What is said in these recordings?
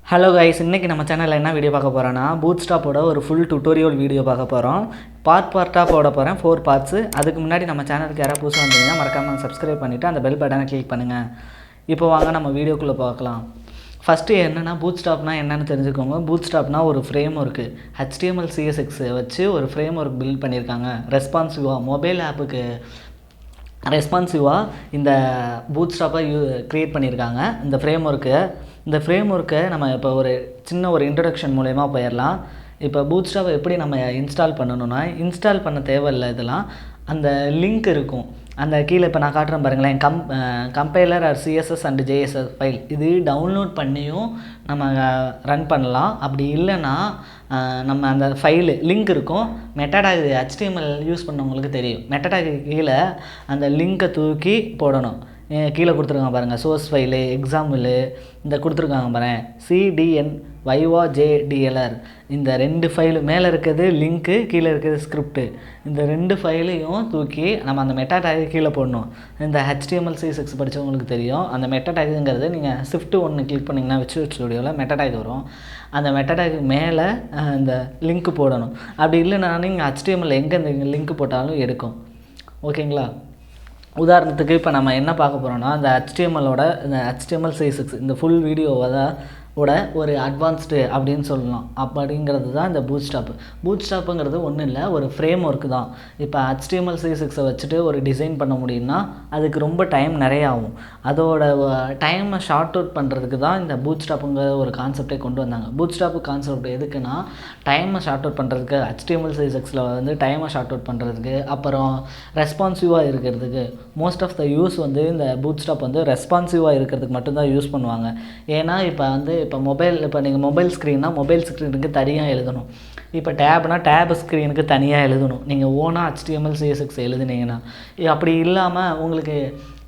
Hello guys, இன்றைக்கி நம்ம சேனலில் என்ன வீடியோ பார்க்க போகிறோன்னா bootstrapோட ஒரு ஃபுல் டுட்டோரியல் வீடியோ பார்க்க போகிறோம். பார்ட்டாக போட போகிறேன் 4 பார்ட்ஸு. அதுக்கு முன்னாடி நம்ம சேனலுக்கு யாராவது புதுசாக வந்தீங்கன்னா மறக்காமல் சப்ஸ்கிரைப் பண்ணிவிட்டு அந்த பெல் பட்டனை கிளிக் பண்ணுங்கள். இப்போ வாங்க நம்ம வீடியோக்குள்ளே பார்க்கலாம். ஃபஸ்ட்டு என்னென்னா bootstrapனா என்னென்னு தெரிஞ்சுக்கோங்க. bootstrapனா ஒரு ஃப்ரேம் ஒர்க்கு HTML CSS வச்சு ஒரு ஃப்ரேம் ஒர்க் பில்ட் பண்ணியிருக்காங்க. ரெஸ்பான்சிவாக மொபைல் ஆப்புக்கு ரெஸ்பான்சிவாக இந்த bootstrapை க்ரியேட் பண்ணியிருக்காங்க. இந்த ஃப்ரேம் ஒர்க்கை நம்ம இப்போ ஒரு சின்ன ஒரு இன்ட்ரடக்ஷன் மூலயமா போயிடலாம். இப்போ bootstrapை எப்படி நம்ம இன்ஸ்டால் பண்ணணும்னா, இன்ஸ்டால் பண்ண தேவையில்லை. இதெல்லாம் அந்த லிங்க் இருக்கும். அந்த கீழே இப்போ நான் காட்டுறேன் பாருங்களேன், compiler or CSS and JSS file. இது டவுன்லோட் பண்ணியும் நம்ம ரன் பண்ணலாம். அப்படி இல்லைன்னா நம்ம அந்த ஃபைலு லிங்க் இருக்கும். மெட்டாடாக் HTML யூஸ் பண்ணவங்களுக்கு தெரியும். மெட்டாடாக் கீழே அந்த லிங்க்கை தூக்கி போடணும். கீழே கொடுத்துருக்காங்க பாருங்கள், சோர்ஸ் ஃபைலு, எக்ஸாம்பிள் இந்த கொடுத்துருக்காங்க பாருங்கள், CDNYOJDLR. இந்த 2 ஃபைலு, மேலே இருக்கிறது லிங்க்கு, கீழே இருக்கிறது ஸ்கிரிப்டு. இந்த 2 ஃபைலையும் தூக்கி நம்ம அந்த மெட்டா டேக் கீழே போடணும். இந்த HTML CSS படித்தவங்களுக்கு தெரியும். அந்த மெட்டா டேக்குங்கிறது நீங்கள் Shift 1 கிளிக் பண்ணிங்கன்னா விர்ச்சுவல் ஸ்டுடியோவில் மெட்டா டேக் வரும். அந்த மெட்டா டேக்கு மேலே இந்த லிங்க்கு போடணும். அப்படி இல்லைன்னா நீங்கள் HTML எங்கே இந்த லிங்க் போட்டாலும் எடுக்கும். ஓகேங்களா? உதாரணத்துக்கு இப்போ நம்ம என்ன பார்க்க போகிறோம்னா, இந்த HTML CSS இந்த ஃபுல் வீடியோவை ஒரு அட்வான்ஸ்டு அப்படின்னு சொல்லலாம். அப்படிங்கிறது தான் இந்த பூட்ஸ்ட்ராப்புங்கிறது ஒன்றும் இல்லை, ஒரு ஃப்ரேம் ஒர்க்கு தான். இப்போ HTML CSSஐ வச்சுட்டு ஒரு டிசைன் பண்ண முடியும்னா அதுக்கு ரொம்ப டைம் நிறைய ஆகும். அதோட டைமை ஷார்ட் அவுட் பண்ணுறதுக்கு தான் இந்த பூட்ஸ்ட்ராப்புங்கிற ஒரு கான்செப்டே கொண்டு வந்தாங்க. பூட்ஸ்ட்ராப்பு கான்செப்ட் எதுக்குன்னா, டைமை ஷார்ட் அவுட் பண்ணுறதுக்கு, HTML CSSல வந்து டைமை ஷார்ட் அவுட் பண்ணுறதுக்கு, அப்புறம் ரெஸ்பான்சிவாக இருக்கிறதுக்கு. மோஸ்ட் ஆஃப் த யூஸ் வந்து இந்த பூட்ஸ்ட்ராப் வந்து ரெஸ்பான்சிவாக இருக்கிறதுக்கு மட்டும்தான் யூஸ் பண்ணுவாங்க. ஏன்னா இப்போ நீங்கள் மொபைல் ஸ்க்ரீனுக்கு தனியாக எழுதணும். இப்போ டேப்னா டேப் ஸ்க்ரீனுக்கு தனியாக எழுதணும். நீங்கள் ஓனாக HTML CSS எழுதுனீங்கன்னா, அப்படி இல்லாமல் உங்களுக்கு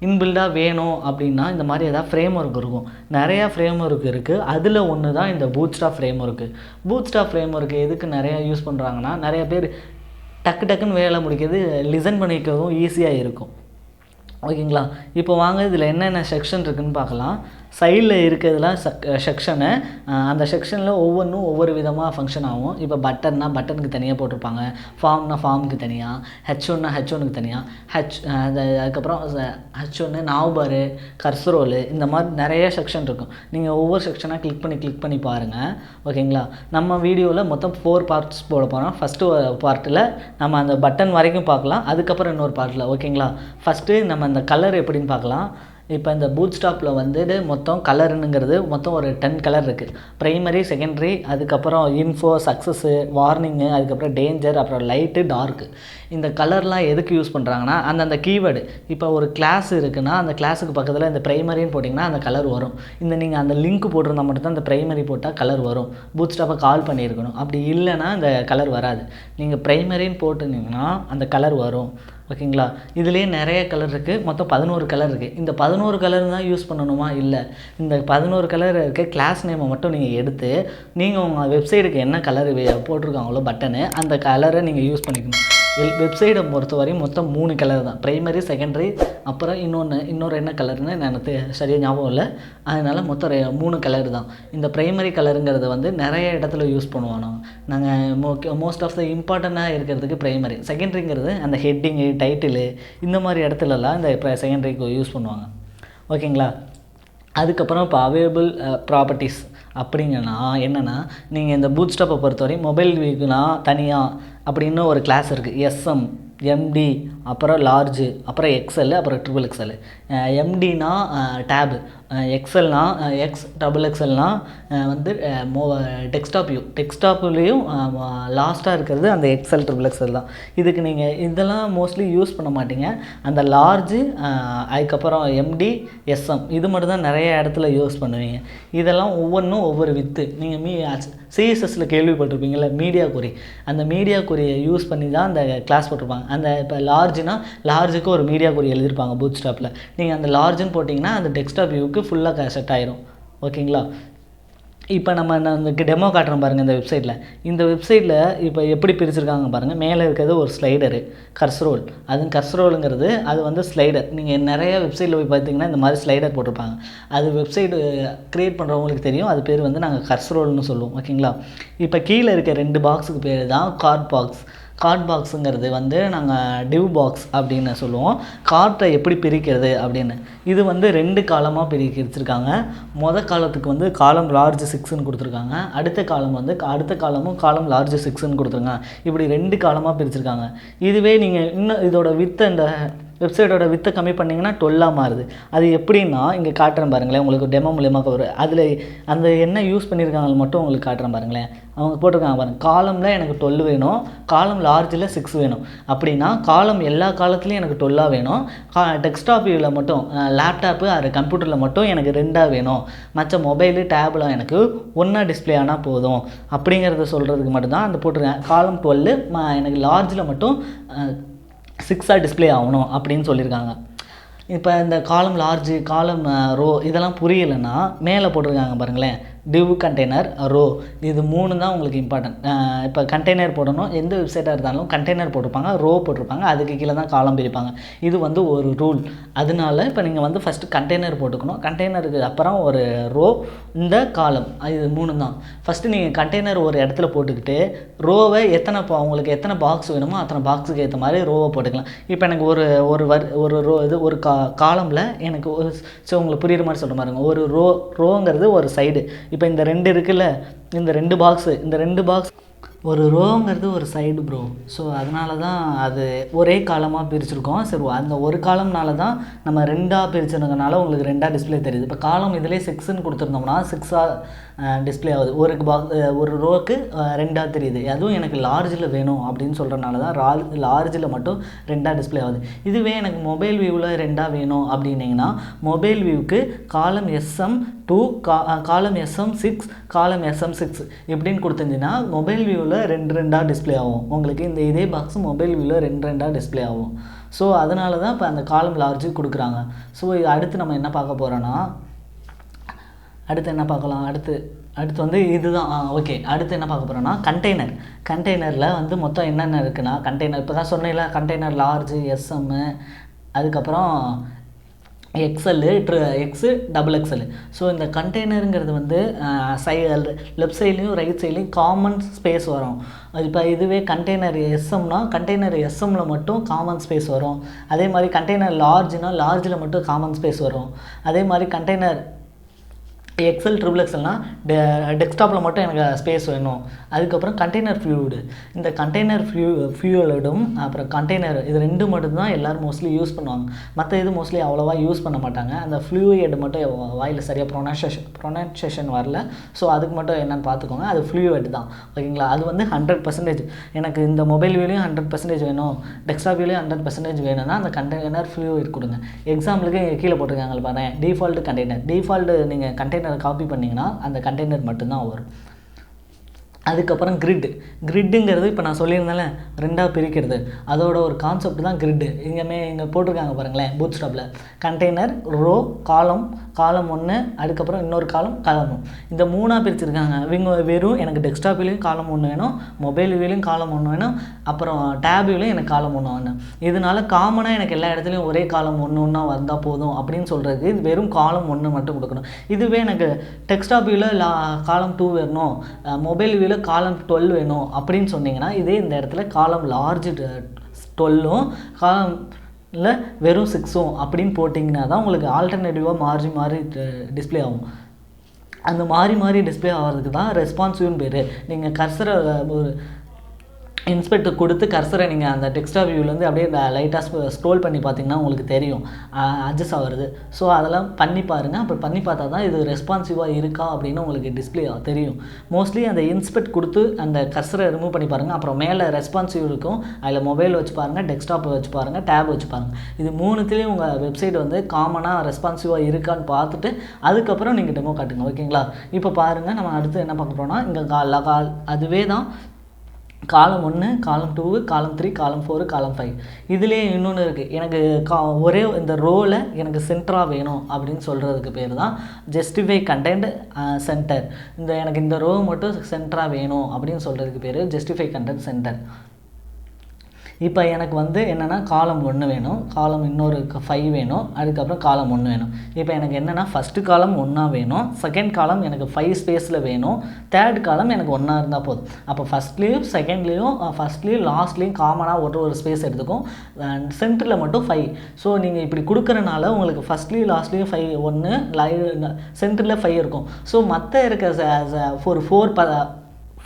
இன்பில்டாக வேணும் அப்படின்னா இந்த மாதிரி ஏதாவது ஃப்ரேம் ஒர்க் இருக்கும். நிறையா ஃப்ரேம் ஒர்க் இருக்குது. அதில் ஒன்று தான் இந்த பூட்ஸ்ட்ராப் ஃப்ரேம் ஒர்க்கு. எதுக்கு நிறையா யூஸ் பண்ணுறாங்கன்னா, நிறைய பேர் டக்குன்னு வேலை முடிக்கிறது, லிசன் பண்ணிக்கவும் ஈஸியாக இருக்கும். ஓகேங்களா? இப்போ வாங்க இதில் என்னென்ன செக்ஷன் இருக்குதுன்னு பார்க்கலாம். சைடில் இருக்கிறதுலாம் செக்ஷனு. அந்த செக்ஷனில் ஒவ்வொன்றும் ஒவ்வொரு விதமாக ஃபங்க்ஷன் ஆகும். இப்போ பட்டனுக்கு தனியாக போட்டிருப்பாங்க, ஃபார்முக்கு தனியாக, H1க்கு தனியாக, அதுக்கப்புறம் H1 நாவ்பாரு, கர்சரோலு, இந்த மாதிரி நிறைய செக்ஷன் இருக்கும். நீங்கள் ஒவ்வொரு செக்ஷனாக கிளிக் பண்ணி பாருங்கள். ஓகேங்களா? நம்ம வீடியோவில் மொத்தம் 4 பார்ட்ஸ் போட போகிறோம். ஃபஸ்ட்டு பார்ட்டில் நம்ம அந்த பட்டன் வரைக்கும் பார்க்கலாம். அதுக்கப்புறம் இன்னொரு பார்ட்டில். ஓகேங்களா? ஃபஸ்ட்டு நம்ம அந்த கலர் எப்படின்னு பார்க்கலாம். இப்போ இந்த பூட்ஸ்ட்ராப்பில் வந்துட்டு மொத்தம் கலருங்கிறது மொத்தம் ஒரு 10 கலர் இருக்குது. ப்ரைமரி, செகண்டரி, அதுக்கப்புறம் இன்ஃபோ, சக்ஸஸ்ஸு, வார்னிங்கு, அதுக்கப்புறம் டேஞ்சர், அப்புறம் லைட்டு, டார்க்கு. இந்த கலர்லாம் எதுக்கு யூஸ் பண்ணுறாங்கன்னா, அந்தந்த கீவேர்டு. இப்போ ஒரு கிளாஸ் இருக்குன்னா அந்த கிளாஸுக்கு பக்கத்தில் இந்த ப்ரைமரின்னு போட்டிங்கன்னா அந்த கலர் வரும். நீங்கள் அந்த லிங்க் போட்டிருந்தால் மட்டும்தான் இந்த ப்ரைமரி போட்டால் கலர் வரும். பூட்ஸ்ட்ராப்பை கால் பண்ணியிருக்கணும். அப்படி இல்லைன்னா இந்த கலர் வராது. நீங்கள் ப்ரைமரின்னு போட்டுருந்தீங்கன்னா அந்த கலர் வரும். ஓகேங்களா? இதுலேயே நிறைய கலர் இருக்குது. மொத்தம் 11 கலர் இருக்குது. இந்த 11 கலர் தான் யூஸ் பண்ணணுமா? இல்லை. இந்த 11 கலர் இருக்க கிளாஸ் நேமை மட்டும் நீங்கள் எடுத்து நீங்கள் உங்கள் வெப்சைட்டுக்கு என்ன கலர் போட்டிருக்காங்களோ பட்டனு, அந்த கலரை நீங்கள் யூஸ் பண்ணிக்கணும். வெப்சைட்டை பொறுத்தவரையும் மொத்தம் 3 கலர் தான். ப்ரைமரி, செகண்டரி, அப்புறம் இன்னொரு என்ன கலர்னு எனக்கு சரியாக ஞாபகம் இல்லை. அதனால் மொத்தம் 3 கலர் தான். இந்த ப்ரைமரி கலருங்கிறத வந்து நிறைய இடத்துல யூஸ் பண்ணுவோம். நாங்கள் மோஸ்ட் ஆஃப் த இம்பார்ட்டண்ட்டாக இருக்கிறதுக்கு ப்ரைமரி. செகண்டரிங்கிறது அந்த ஹெட்டிங்கு, டைட்டிலு, இந்த மாதிரி இடத்துலலாம் இந்த செகண்டரிக்கு யூஸ் பண்ணுவாங்க. ஓகேங்களா? அதுக்கப்புறம் இப்போ அவைலபிள் ப்ராப்பர்ட்டிஸ் அப்படிங்கன்னா என்னென்னா, நீங்கள் இந்த பூட்ஸ்ட்ராப்பை பொறுத்தவரையும் மொபைல் வீக்குனா தனியாக அப்படின்னு ஒரு கிளாஸ் இருக்குது. SM, MD, அப்புறம் லார்ஜு, அப்புறம் XL, அப்புறம் XXL. MDனா டேபு, XLனா XXLனா வந்து டெஸ்க்டாப்லேயும் லாஸ்ட்டாக இருக்கிறது அந்த XL XXL தான். இதுக்கு நீங்கள் இதெல்லாம் மோஸ்ட்லி யூஸ் பண்ண மாட்டீங்க. அந்த லார்ஜு, அதுக்கப்புறம் MD, SM இது மட்டும் தான் நிறைய இடத்துல யூஸ் பண்ணுவீங்க. இதெல்லாம் ஒவ்வொன்றும் ஒவ்வொரு வித்து. நீங்கள் CSSல கேள்விப்பட்டிருப்பீங்களா, மீடியா குறி. அந்த மீடியா குறியை யூஸ் பண்ணி தான் அந்த கிளாஸ் போட்டிருப்பாங்க. அந்த இப்போ லார்ஜுக்கு ஒரு மீடியா குறி எழுதியிருப்பாங்க பூட்ஸ்ட்ராப்பில். நீங்கள் அந்த லார்ஜுன்னு போட்டிங்கன்னா அந்த டெஸ்க்டாப் வியூக்கு ஃபுல்லாக செட் ஆயிரும். ஓகேங்களா? இப்போ நம்ம இந்த டெமோ காட்டுறோம் பாருங்கள் இந்த வெப்சைட்டில் இப்போ எப்படி பிரிச்சுருக்காங்க பாருங்கள். மேலே இருக்கிறது ஒரு ஸ்லைடரு கர்சரோல், அது கர்சரோலுங்கிறது அது வந்து ஸ்லைடர். நீங்கள் நிறைய வெப்சைட்டில் போய் பார்த்தீங்கன்னா இந்த மாதிரி ஸ்லைடர் போட்டிருப்பாங்க. அது வெப்சைட்டு க்ரியேட் பண்ணுறவங்களுக்கு தெரியும். அது பேர் வந்து நாங்கள் கர்சரோல்னு சொல்லுவோம். ஓகேங்களா. இப்போ கீழே இருக்க 2 பாக்ஸுக்கு பேர் தான் கார்ட் பாக்ஸுங்கிறது வந்து நாங்கள் டிவ் பாக்ஸ் அப்படின்னு சொல்லுவோம். கார்ட்டை எப்படி பிரிக்கிறது அப்படின்னு இது வந்து 2 காலமாக பிரிச்சிருக்காங்க. காலத்துக்கு வந்து காலம் லார்ஜ் 6ன்னு கொடுத்துருக்காங்க. அடுத்த காலமும் காலம் லார்ஜ் 6ன்னு கொடுத்துருக்காங்க. இப்படி 2 காலமாக பிரிச்சிருக்காங்க. இதுவே நீங்கள் இன்னும் இதோட வித்தை இந்த வெப்சைட்டோட வித்தை கம்மி பண்ணிங்கன்னா 12 மாறுது. அது எப்படின்னா இங்கே காட்டுறேன் பாருங்களேன். உங்களுக்கு டெமோ மூலியமாக வரும். அதில் அந்த என்ன யூஸ் பண்ணியிருக்காங்க மட்டும் உங்களுக்கு காட்டுறேன் பாருங்களேன். அவங்க போட்டிருக்காங்க பாருங்கள். காலமில் எனக்கு 12 வேணும், காலம் லார்ஜில் 6 வேணும். அப்படின்னா காலம் எல்லா காலத்துலேயும் எனக்கு 12 வேணும். டெஸ்க்டாப் வியூவில் மட்டும் லேப்டாப்பு அது கம்ப்யூட்டரில் மட்டும் எனக்கு 2 வேணும். மற்ற மொபைலு டேப்லாம் எனக்கு 1 டிஸ்பிளே ஆனால் போதும் அப்படிங்கிறத சொல்கிறதுக்கு மட்டும்தான் அந்த போட்டிருக்கேன். காலம் 12 எனக்கு லார்ஜில் மட்டும் 6 டிஸ்பிளே ஆகணும் அப்படின்னு சொல்லியிருக்காங்க. இப்போ இந்த காலம் லார்ஜு காலம் ரோ இதெல்லாம் புரியலைன்னா மேலே போட்டிருக்காங்க பாருங்களேன். டிவ் கண்டெய்னர் ரோ இது 3 தான் உங்களுக்கு இம்பார்ட்டன்ட். இப்போ கண்டெய்னர் போடணும், எந்த வெப்சைட்டாக இருந்தாலும் கண்டெய்னர் போட்டிருப்பாங்க, ரோ போட்டிருப்பாங்க, அதுக்கு கீழே தான் காலம் பிரிப்பாங்க. இது வந்து ஒரு ரூல். அதனால இப்போ நீங்கள் வந்து ஃபஸ்ட்டு கண்டெய்னர் போட்டுக்கணும். கண்டெய்னருக்கு அப்புறம் ஒரு ரோ, இந்த காலம், இது 3 தான். ஃபஸ்ட்டு நீங்கள் கண்டெய்னர் ஒரு இடத்துல போட்டுக்கிட்டு ரோவை உங்களுக்கு எத்தனை பாக்ஸ் வேணுமோ அத்தனை பாக்ஸுக்கு ஏற்ற மாதிரி ரோவை போட்டுக்கலாம். இப்போ எனக்கு ஒரு ரோ இது ஒரு காலமில் எனக்கு உங்களுக்கு புரியுற மாதிரி சொல்கிற மாதிரிங்க. ஒரு ரோங்கிறது ஒரு சைடு. இப்போ இந்த 2 இருக்குல்ல, இந்த 2 பாக்ஸ் ஒரு ரோங்கிறது ஒரு சைடு ப்ரோ. ஸோ அதனால தான் அது ஒரே காலமாக பிரிச்சுருக்கோம். சரி, அந்த ஒரு காலம்னால தான் நம்ம 2ஆக பிரிச்சுருக்கனால உங்களுக்கு 2ஆக டிஸ்பிளே தெரியுது. இப்போ காலம் இதிலே 6ன்னு கொடுத்துருந்தோம்னா 6ஆக டிஸ்பிளே ஆகுது. ஒரு ரோவுக்கு 2ஆக தெரியுது. அதுவும் எனக்கு லார்ஜில் வேணும் அப்படின்னு சொல்கிறனால தான் லார்ஜில் மட்டும் 2ஆக டிஸ்பிளே ஆகுது. இதுவே எனக்கு மொபைல் வியூவில் 2ஆக வேணும் அப்படின்னிங்கன்னா மொபைல் வியூவுக்கு காலம் SM2 காலம் SM6 காலம் SM6 எப்படின்னு கொடுத்துருந்தீங்கன்னா மொபைல் வியூவில் 2 டிஸ்பிளே ஆகும். உங்களுக்கு இதே பாக்ஸ் மொபைல் வியூவில் 2 டிஸ்பிளே ஆகும். ஸோ அதனால தான் இப்போ அந்த காலம் லார்ஜு கொடுக்குறாங்க. ஸோ அடுத்து நம்ம என்ன பார்க்க போகிறோன்னா அடுத்து வந்து இதுதான். ஓகே, அடுத்து என்ன பார்க்க போகிறோன்னா கண்டெய்னரில் வந்து மொத்தம் என்னென்ன இருக்குன்னா கண்டெய்னர் இப்போ தான் சொன்னேன்ல, கண்டெய்னர் லார்ஜு SM, அதுக்கப்புறம் XL, XXL. ஸோ இந்த கண்டெய்னருங்கிறது வந்து லெஃப்ட் சைட்லேயும் ரைட் சைட்லேயும் காமன் ஸ்பேஸ் வரும். இப்போ இதுவே கண்டெய்னர் SMனா கண்டெய்னர் SMல மட்டும் காமன் ஸ்பேஸ் வரும். அதே மாதிரி கண்டெய்னர் லார்ஜில் மட்டும் காமன் ஸ்பேஸ் வரும். அதே மாதிரி கண்டெய்னர் XL XXLனா டெஸ்க்டாப்பில் மட்டும் எனக்கு ஸ்பேஸ் வேணும். அதுக்கப்புறம் கண்டெய்னர் ஃப்ளூயிடு, இந்த கண்டெய்னர் ஃபியூவலும் அப்புறம் கண்டெய்னர் இது 2 மட்டும்தான் எல்லோரும் மோஸ்ட்லி யூஸ் பண்ணுவாங்க. மற்ற இது மோஸ்ட்லி அவ்வளோவா யூஸ் பண்ண மாட்டாங்க. அந்த ஃப்ளூயிட் மட்டும் வாயில் சரியாக ப்ரொனன்சியேஷன் வரல. ஸோ அதுக்கு மட்டும் என்னென்னு பார்த்துக்கோங்க. அது ஃப்ளூயிட் தான். ஓகேங்களா. அது வந்து 100% எனக்கு இந்த மொபைல் வியூலையும் 100% வேணும், டெஸ்க்டாப் வியூலையும் 100% வேணும்னா அந்த கண்டெய்னர் ஃப்ளூயிட் கொடுங்க. எக்ஸாம்பிளுக்கு கீழே போட்டிருக்காங்க பாருங்கள், டிஃபால்ட்டு கண்டெய்னர். நீங்கள் கண்டெய்னர் காப்பி பண்ணிங்கன்னா அந்த கண்டெய்னர் மட்டும்தான் வரும். அதுக்கப்புறம் கிரிட்டுங்கிறது இப்போ நான் சொல்லியிருந்தேன்ல 2ஆக பிரிக்கிறது, அதோட ஒரு கான்செப்ட் தான் கிரிட்டு. இங்கே போட்டிருக்காங்க பாருங்களேன் bootstrapல கண்டெய்னர் ரோ காலம் 1, அதுக்கப்புறம் இன்னொரு காலம் 1. இந்த 3ஆக பிரிச்சிருக்காங்க. இவங்க வெறும் எனக்கு டெஸ்க்டாப் வியூலையும் காலம் 1 வேணும், மொபைல் வியூலையும் காலம் 1 வேணும், அப்புறம் டேப் வியூலையும் எனக்கு காலம் 1 வேணும். இதனால காமனாக எனக்கு எல்லா இடத்துலையும் ஒரே காலம் 1 வந்தால் போதும் அப்படின்னு சொல்கிறதுக்கு இது வெறும் காலம் 1 மட்டும் கொடுக்கணும். இதுவே எனக்கு டெஸ்க்டாப் வியூவில் காலம் 2 வேணும், மொபைல் வியூவில் காலம் 12 வேணும் அப்படின்னு சொன்னீங்கன்னா இதே இந்த இடத்துல காலம் லார்ஜ் 12ம் காலம் இல்லை வெறும் 6ம் அப்படின்னு போட்டிங்கன்னா தான் உங்களுக்கு ஆல்டர்னேட்டிவாக மாறி டிஸ்பிளே ஆகும். அந்த மாறி டிஸ்பிளே ஆகிறதுக்கு தான் ரெஸ்பான்சிவ்னு பேர். நீங்கள் கர்சரை ஒரு இன்ஸ்பெக்டர் கொடுத்து கர்சரை நீங்கள் அந்த டெக்ஸ்டாப் வியூலேருந்து அப்படியே லைட்டாக ஸ்க்ரோல் பண்ணி பார்த்தீங்கன்னா உங்களுக்கு தெரியும் அட்ஜஸ்ட் ஆகிறது. ஸோ அதெல்லாம் பண்ணி பாருங்கள். அப்படி பண்ணி பார்த்தா தான் இது ரெஸ்பான்சிவாக இருக்கா அப்படின்னு உங்களுக்கு டிஸ்பிளே தெரியும். மோஸ்ட்லி அந்த இன்ஸ்பெக்ட் கொடுத்து அந்த கர்சரை ரிமூவ் பண்ணி பாருங்கள். அப்புறம் மேலே ரெஸ்பான்சிவ் இருக்கும், அதில் மொபைல் வச்சு பாருங்கள், டெஸ்க்டாப் வச்சு பாருங்கள், டேப் வச்சு பாருங்கள். இது 3த்துலேயும் உங்கள் வெப்சைட் வந்து காமனாக ரெஸ்பான்சிவாக இருக்கான்னு பார்த்துட்டு அதுக்கப்புறம் நீங்கள் டெமோ காட்டுங்க. ஓகேங்களா. இப்போ பாருங்கள், நம்ம அடுத்து என்ன பார்க்க போகிறோம்னா இங்கே அதுவே தான் காலம் 1, காலம் 2, காலம் 3, காலம் 4, காலம் 5. இதுலேயே இன்னொன்று இருக்குது. எனக்கு ஒரே இந்த ரோவில் எனக்கு சென்டராக வேணும் அப்படின்னு சொல்கிறதுக்கு பேர் தான் ஜஸ்டிஃபை கண்டென்ட் சென்டர். எனக்கு இந்த ரோ மட்டும் சென்டராக வேணும் அப்படின்னு சொல்கிறதுக்கு பேர் ஜஸ்டிஃபை கண்டென்ட் சென்டர். இப்போ எனக்கு வந்து என்னென்னா காலம் 1 வேணும், காலம் இன்னொரு 5 வேணும், அதுக்கப்புறம் காலம் 1 வேணும். இப்போ எனக்கு என்னென்னா ஃபஸ்ட்டு காலம் 1 வேணும், செகண்ட் காலம் எனக்கு 5 ஸ்பேஸில் வேணும், தேர்ட் காலம் எனக்கு 1 இருந்தால் போதும். அப்போ ஃபஸ்ட்லேயும் செகண்ட்லேயும் ஃபஸ்ட்லேயும் லாஸ்ட்லேயும் காமனாக ஒரு ஸ்பேஸ் எடுத்துக்கும், சென்டரில் மட்டும் 5. ஸோ நீங்கள் இப்படி கொடுக்குறனால உங்களுக்கு ஃபஸ்ட்லேயும் லாஸ்ட்லேயும் 5 1 சென்டரில் 5 இருக்கும். ஸோ மற்ற இருக்க ஒரு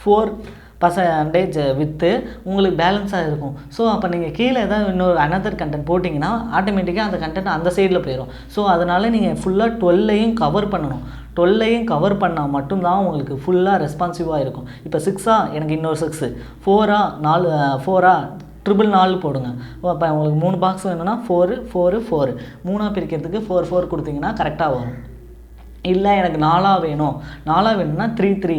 4% வித்து உங்களுக்கு பேலன்ஸாக இருக்கும். ஸோ அப்போ நீங்கள் கீழே ஏதாவது இன்னொரு அனதர் கண்டென்ட் போட்டிங்கன்னா ஆட்டோமேட்டிக்காக அந்த கண்டென்ட் அந்த சைடில் போயிடும். ஸோ அதனால் நீங்கள் ஃபுல்லாக 12ஐயும் கவர் பண்ணணும். 12ஐயும் கவர் பண்ணால் மட்டும்தான் உங்களுக்கு ஃபுல்லாக ரெஸ்பான்சிவாக இருக்கும். இப்போ 6 எனக்கு இன்னொரு 6, 4 4 போடுங்க. அப்போ உங்களுக்கு 3 பாக்ஸ் வேணும்னா 4 4 4 3 பிரிக்கிறதுக்கு 4 4 கொடுத்தீங்கன்னா கரெக்டாக வரும். இல்லை எனக்கு 4 வேணும்னா 3 3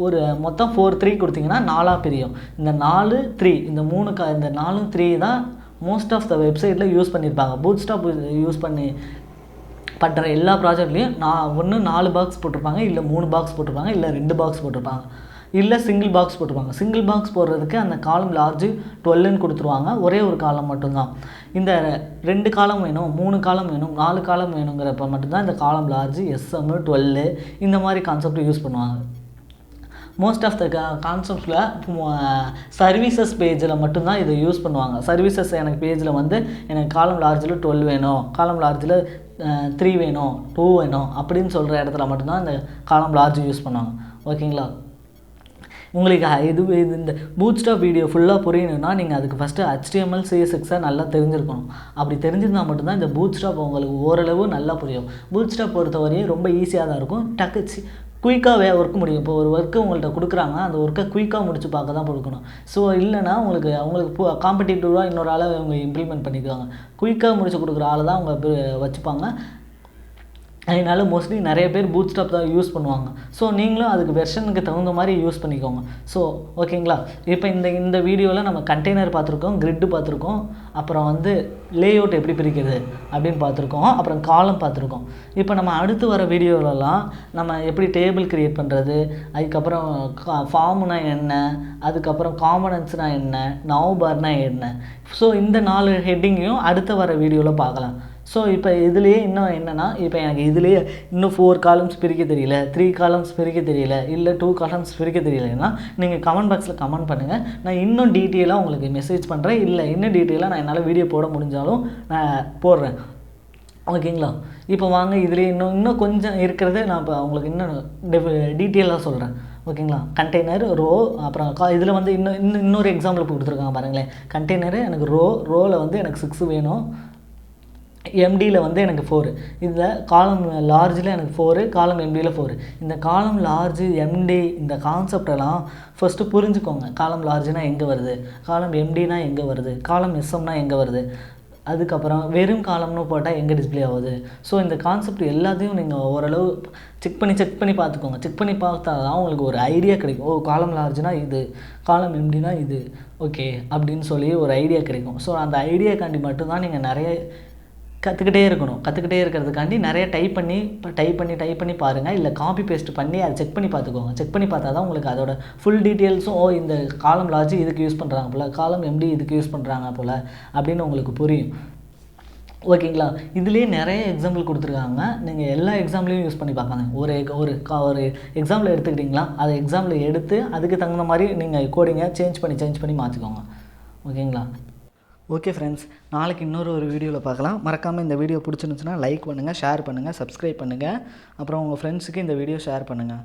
ஒரு மொத்தம் 4 3 கொடுத்தீங்கன்னா 4 பிரியும். இந்த 4 3 இந்த 4 3 தான் மோஸ்ட் ஆஃப் த வெப்சைட்டில் யூஸ் பண்ணியிருப்பாங்க. பூட்ஸ்ட்ராப் யூஸ் பண்ணி பண்ணுற எல்லா ப்ராஜெக்ட்லேயும் ஒன்று 4 பாக்ஸ் போட்டிருப்பாங்க, இல்லை 3 பாக்ஸ் போட்டிருப்பாங்க, இல்லை 2 பாக்ஸ் போட்டிருப்பாங்க, இல்லை சிங்கிள் பாக்ஸ் போட்டிருப்பாங்க. சிங்கிள் பாக்ஸ் போடுறதுக்கு அந்த காலம் லார்ஜ் 12ன்னு கொடுத்துருவாங்க, ஒரே ஒரு காலம் மட்டும்தான். இந்த 2 காலம் வேணும், 3 காலம் வேணும், 4 காலம் வேணுங்கிறப்ப மட்டும்தான் இந்த காலம் லார்ஜ் SM 12 இந்த மாதிரி கான்செப்ட் யூஸ் பண்ணுவாங்க. மோஸ்ட் ஆஃப் த கான்செப்ட்ஸில் சர்வீசஸ் பேஜில் மட்டும்தான் இதை யூஸ் பண்ணுவாங்க. சர்வீசஸ் எனக்கு பேஜில் வந்து எனக்கு காலம் லார்ஜில் 12 வேணும், காலம் லார்ஜில் 3 வேணும், 2 வேணும் அப்படின்னு சொல்கிற இடத்துல மட்டும்தான் இந்த காலம் லார்ஜ் யூஸ் பண்ணுவாங்க. ஓகேங்களா? உங்களுக்கு இந்த பூட்ஸ்ட்ராப் வீடியோ ஃபுல்லாக புரியணும்னா நீங்கள் அதுக்கு ஃபஸ்ட்டு HTML CSS நல்லா தெரிஞ்சிருக்கணும். அப்படி தெரிஞ்சிருந்தால் மட்டும்தான் இந்த பூட்ஸ்ட்ராப் உங்களுக்கு ஓரளவு நல்லா புரியும். பூட்ஸ்ட்ராப் பொறுத்தவரையும் ரொம்ப ஈஸியாக தான் இருக்கும், குயிக்காக ஒர்க் முடியும். இப்போ ஒரு ஒர்க்கு உங்கள்கிட்ட கொடுக்குறாங்க, அந்த ஒர்க்கை குயிக்காக முடிச்சு பார்க்க தான் கொடுக்கணும். ஸோ இல்லைனா அவங்களுக்கு காம்படிட்டிவாக இன்னொரு ஆளை அவங்க இம்ப்ளிமெண்ட் பண்ணிக்குவாங்க. குயிக்காக முடிச்சு கொடுக்குற ஆளை தான் அவங்க வச்சுப்பாங்க. அதனால மோஸ்ட்லி நிறைய பேர் பூட்ஸ்ட்ராப் தான் யூஸ் பண்ணுவாங்க. ஸோ நீங்களும் அதுக்கு வெர்ஷனுக்கு தகுந்த மாதிரி யூஸ் பண்ணிக்கோங்க. ஸோ ஓகேங்களா? இப்போ இந்த வீடியோவில் நம்ம கண்டெய்னர் பார்த்துருக்கோம், கிரிட்டு பார்த்துருக்கோம், அப்புறம் வந்து லேஅவுட் எப்படி பிரிக்கிறது அப்படின்னு பார்த்துருக்கோம், அப்புறம் காலம் பார்த்துருக்கோம். இப்போ நம்ம அடுத்து வர வீடியோவிலலாம் நம்ம எப்படி டேபிள் க்ரியேட் பண்ணுறது, அதுக்கப்புறம் ஃபார்ம்னா என்ன, அதுக்கப்புறம் காம்பனன்ட்ஸ்னால் என்ன, நவ்-பார்னா என்ன, ஸோ இந்த 4 ஹெட்டிங்கையும் அடுத்து வர வீடியோவில் பார்க்கலாம். ஸோ இப்போ இதுலேயே இன்னும் என்னென்னா, இப்போ எனக்கு இதுலேயே இன்னும் 4 காலம்ஸ் பிரிக்க தெரியல, 3 காலம்ஸ் பிரிக்க தெரியல, இல்லை 2 காலம்ஸ் பிரிக்க தெரியலைன்னா நீங்கள் கமெண்ட் பாக்ஸில் கமெண்ட் பண்ணுங்கள். நான் இன்னும் டீட்டெயிலாக உங்களுக்கு மெசேஜ் பண்ணுறேன், இல்லை இன்னும் டீட்டெயிலாக நான் என்னால் வீடியோ போட முடிஞ்சாலும் நான் போடுறேன். ஓகேங்களா? இப்போ வாங்க இதுலேயே இன்னும் கொஞ்சம் இருக்கிறத நான் இப்போ உங்களுக்கு இன்னும் டீட்டெயிலாக சொல்கிறேன். ஓகேங்களா? கண்டெய்னர், ரோ, அப்புறம் இதில் வந்து இன்னொரு எக்ஸாம்பிள் கொடுத்துருக்காங்க பாருங்களேன். கண்டெய்னரு எனக்கு ரோவில் வந்து எனக்கு 6 வேணும், எம்டியில் வந்து எனக்கு 4, இதில் காலம் லார்ஜில் எனக்கு 4, காலம் எம்டியில் 4. இந்த காலம் லார்ஜு எம்டி இந்த கான்செப்டெல்லாம் ஃபஸ்ட்டு புரிஞ்சுக்கோங்க. காலம் லார்ஜுனா எங்கே வருது, காலம் எம்டினா எங்கே வருது, காலம் எஸ்எம்னா எங்கே வருது, அதுக்கப்புறம் வெறும் காலம்னு போட்டால் எங்கே டிஸ்பிளே ஆகுது. ஸோ இந்த கான்செப்ட் எல்லாத்தையும் நீங்கள் ஓரளவு செக் பண்ணி பார்த்துக்கோங்க. செக் பண்ணி பார்த்தா தான் உங்களுக்கு ஒரு ஐடியா கிடைக்கும். ஓ, காலம் லார்ஜ்னா இது, காலம் எம்டினா இது, ஓகே அப்படின்னு சொல்லி ஒரு ஐடியா கிடைக்கும். ஸோ அந்த ஐடியாக்காண்டி மட்டும்தான் நீங்கள் நிறைய கற்றுக்கிட்டே இருக்கிறதுக்காண்டி நிறைய டைப் பண்ணி பாருங்கள், இல்லை காப்பி பேஸ்ட் பண்ணி அதை செக் பண்ணி பார்த்துக்கோங்க. செக் பண்ணி பார்த்தா தான் உங்களுக்கு அதோட ஃபுல் டீட்டெயில்ஸும், ஓ இந்த காலம் லாஜி இதுக்கு யூஸ் பண்ணுறாங்க போல், காலம் எம்டி இதுக்கு யூஸ் பண்ணுறாங்க போல் அப்படின்னு உங்களுக்கு புரியும். ஓகேங்களா? இதுலேயே நிறைய எக்ஸாம்பிள் கொடுத்துருக்காங்க, நீங்கள் எல்லா எக்ஸாம்பிளையும் யூஸ் பண்ணி பார்க்காங்க. ஒரு எக்ஸாம்பிள் எடுத்துக்கிட்டிங்களா, அதை எக்ஸாம்பிள் எடுத்து அதுக்கு தகுந்த மாதிரி நீங்கள் கோடிங்கை சேஞ்ச் பண்ணி மாற்றிக்கோங்க. ஓகேங்களா? ஓகே ஃப்ரெண்ட்ஸ், நாளைக்கு இன்னொரு வீடியோவில் பார்க்கலாம். மறக்காமல் இந்த வீடியோ பிடிச்சிருந்துச்சுன்னா லைக் பண்ணுங்கள், ஷேர் பண்ணுங்கள், சப்ஸ்கிரைப் பண்ணுங்கள், அப்புறம் உங்கள் ஃப்ரெண்ட்ஸுக்கு இந்த வீடியோ ஷேர் பண்ணுங்கள்.